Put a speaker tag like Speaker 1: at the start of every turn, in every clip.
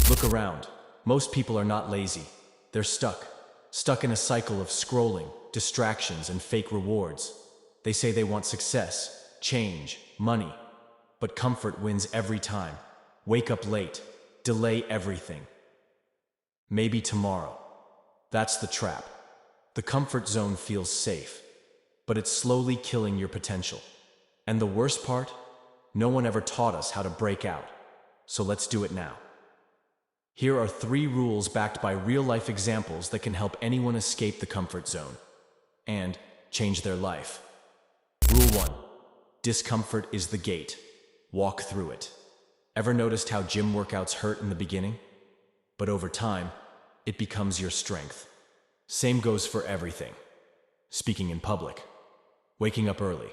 Speaker 1: Look around. Most people are not lazy. They're stuck in a cycle of scrolling, distractions, and fake rewards. They say they want success, change, money, but comfort wins every time. Wake up late, delay everything. Maybe tomorrow. That's the trap. The comfort zone feels safe, but it's slowly killing your potential. And the worst part? No one ever taught us how to break out. So let's do it now. Here are 3 rules backed by real-life examples that can help anyone escape the comfort zone and change their life. Rule 1. Discomfort is the gate. Walk through it. Ever noticed how gym workouts hurt in the beginning? But over time, it becomes your strength. Same goes for everything. Speaking in public, waking up early,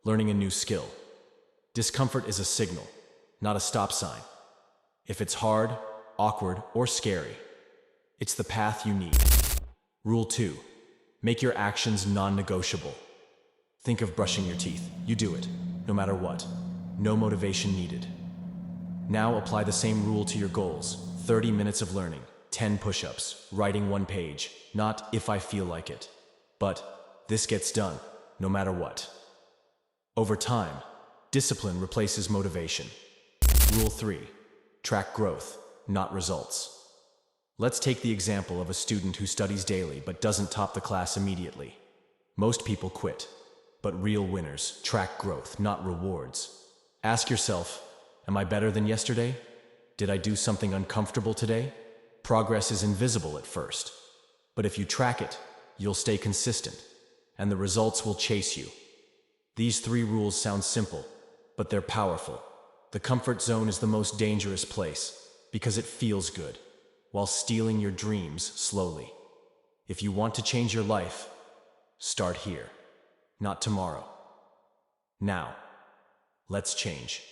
Speaker 1: learning a new skill. Discomfort is a signal, not a stop sign. If it's hard, awkward, or scary, it's the path you need. Rule 2. Make your actions non-negotiable. Think of brushing your teeth. You do it, no matter what. No motivation needed. Now apply the same rule to your goals. 30 minutes of learning, 10 push-ups, writing 1 page. Not if I feel like it, but this gets done, no matter what. Over time, discipline replaces motivation. Rule 3. Track growth, not results. Let's take the example of a student who studies daily but doesn't top the class immediately. Most people quit, but real winners track growth, not rewards. Ask yourself, am I better than yesterday? Did I do something uncomfortable today? Progress is invisible at first, but if you track it, you'll stay consistent, and the results will chase you. These 3 rules sound simple, but they're powerful. The comfort zone is the most dangerous place because it feels good, while stealing your dreams slowly. If you want to change your life, start here, not tomorrow. Now, let's change.